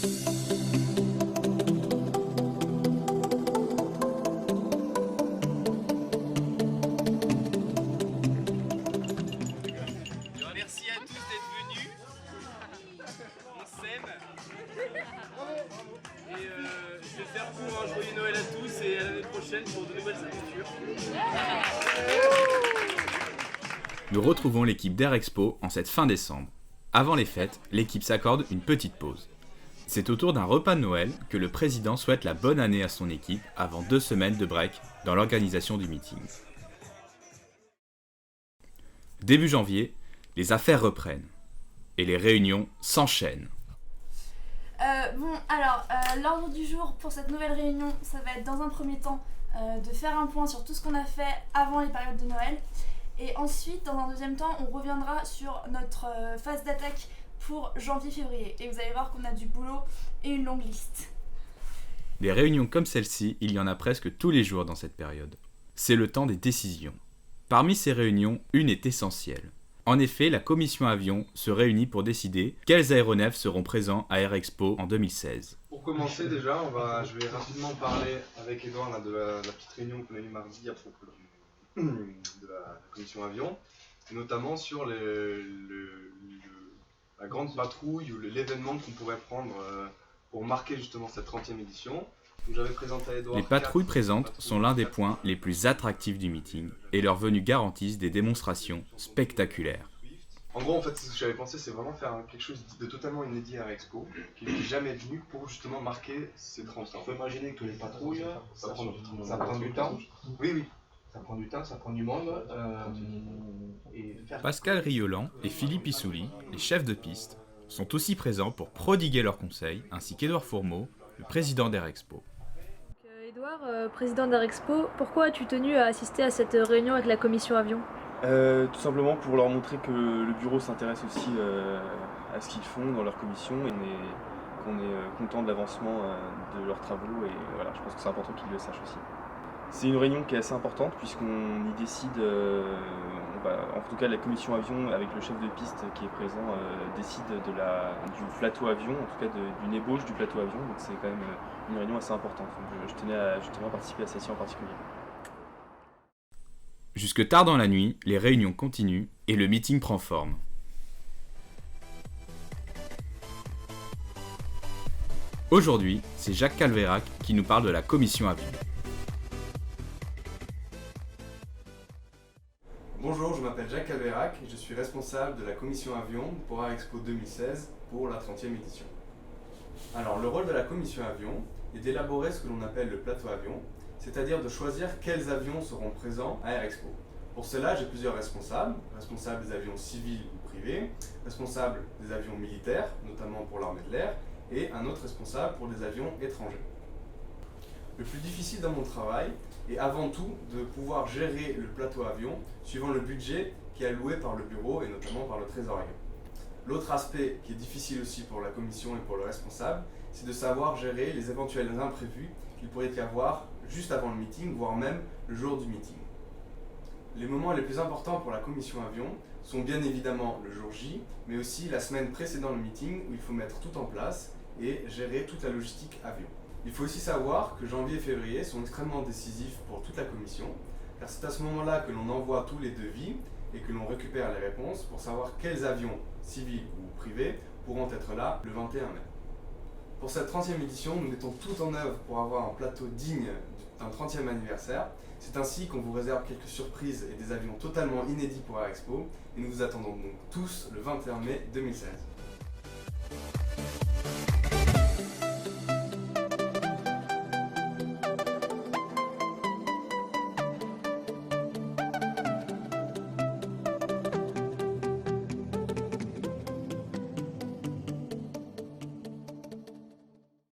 Merci à tous d'être venus. On s'aime. Et je vais faire pour un joyeux Noël à tous et à l'année prochaine pour de nouvelles aventures. Nous retrouvons l'équipe d'Air Expo en cette fin décembre. Avant les fêtes, l'équipe s'accorde une petite pause. C'est autour d'un repas de Noël que le président souhaite la bonne année à son équipe avant 2 semaines de break dans l'organisation du meeting. Début janvier, les affaires reprennent et les réunions s'enchaînent. L'ordre du jour pour cette nouvelle réunion, ça va être dans un premier temps de faire un point sur tout ce qu'on a fait avant les périodes de Noël. Et ensuite, dans un deuxième temps, on reviendra sur notre phase d'attaque pour janvier-février. Et vous allez voir qu'on a du boulot et une longue liste. Des réunions comme celle-ci, il y en a presque tous les jours dans cette période. C'est le temps des décisions. Parmi ces réunions, une est essentielle. En effet, la commission avion se réunit pour décider quels aéronefs seront présents à Air Expo en 2016. Pour commencer déjà, je vais rapidement parler avec Edouard de la petite réunion qu'on a eue mardi à propos de la commission avion, et notamment sur la grande patrouille ou l'événement qu'on pourrait prendre pour marquer justement cette 30e édition. Donc, j'avais présenté à Edouard les patrouilles présentes sont l'un des points les plus attractifs du meeting et leur venue garantissent des démonstrations spectaculaires. En gros, en fait, ce que j'avais pensé, c'est vraiment faire quelque chose de totalement inédit à Expo, qui n'est jamais venu pour justement marquer ces 30 ans. Il faut imaginer que les patrouilles, ça prend du temps. Oui. Ça prend du temps, ça prend du monde. Pascal Riolan et Philippe Issouli, les chefs de piste, sont aussi présents pour prodiguer leurs conseils, ainsi qu'Édouard Fourmeau, le président d'Air Expo. Édouard, président d'Air Expo, pourquoi as-tu tenu à assister à cette réunion avec la commission avion ? Tout simplement pour leur montrer que le bureau s'intéresse aussi à ce qu'ils font dans leur commission et qu'on est content de l'avancement de leurs travaux et voilà, je pense que c'est important qu'ils le sachent aussi. C'est une réunion qui est assez importante puisqu'on y décide, en tout cas la commission avion avec le chef de piste qui est présent décide du plateau avion, en tout cas d'une ébauche du plateau avion, donc c'est quand même une réunion assez importante. Donc, je tenais à participer à celle-ci en particulier. Jusque tard dans la nuit, les réunions continuent et le meeting prend forme. Aujourd'hui, c'est Jacques Calvérac qui nous parle de la commission avion. Bonjour, je m'appelle Jacques Calvérac et je suis responsable de la commission avion pour Air Expo 2016 pour la 30e édition. Alors, le rôle de la commission avion est d'élaborer ce que l'on appelle le plateau avion, c'est-à-dire de choisir quels avions seront présents à Air Expo. Pour cela, j'ai plusieurs responsables des avions civils ou privés, responsables des avions militaires, notamment pour l'armée de l'air, et un autre responsable pour des avions étrangers. Le plus difficile dans mon travail est avant tout de pouvoir gérer le plateau avion suivant le budget qui est alloué par le bureau et notamment par le trésorier. L'autre aspect qui est difficile aussi pour la commission et pour le responsable, c'est de savoir gérer les éventuels imprévus qu'il pourrait y avoir juste avant le meeting, voire même le jour du meeting. Les moments les plus importants pour la commission avion sont bien évidemment le jour J, mais aussi la semaine précédant le meeting où il faut mettre tout en place et gérer toute la logistique avion. Il faut aussi savoir que janvier et février sont extrêmement décisifs pour toute la commission, car c'est à ce moment-là que l'on envoie tous les devis et que l'on récupère les réponses pour savoir quels avions, civils ou privés, pourront être là le 21 mai. Pour cette 30e édition, nous mettons tout en œuvre pour avoir un plateau digne d'un 30e anniversaire. C'est ainsi qu'on vous réserve quelques surprises et des avions totalement inédits pour Air Expo, et nous vous attendons donc tous le 21 mai 2016.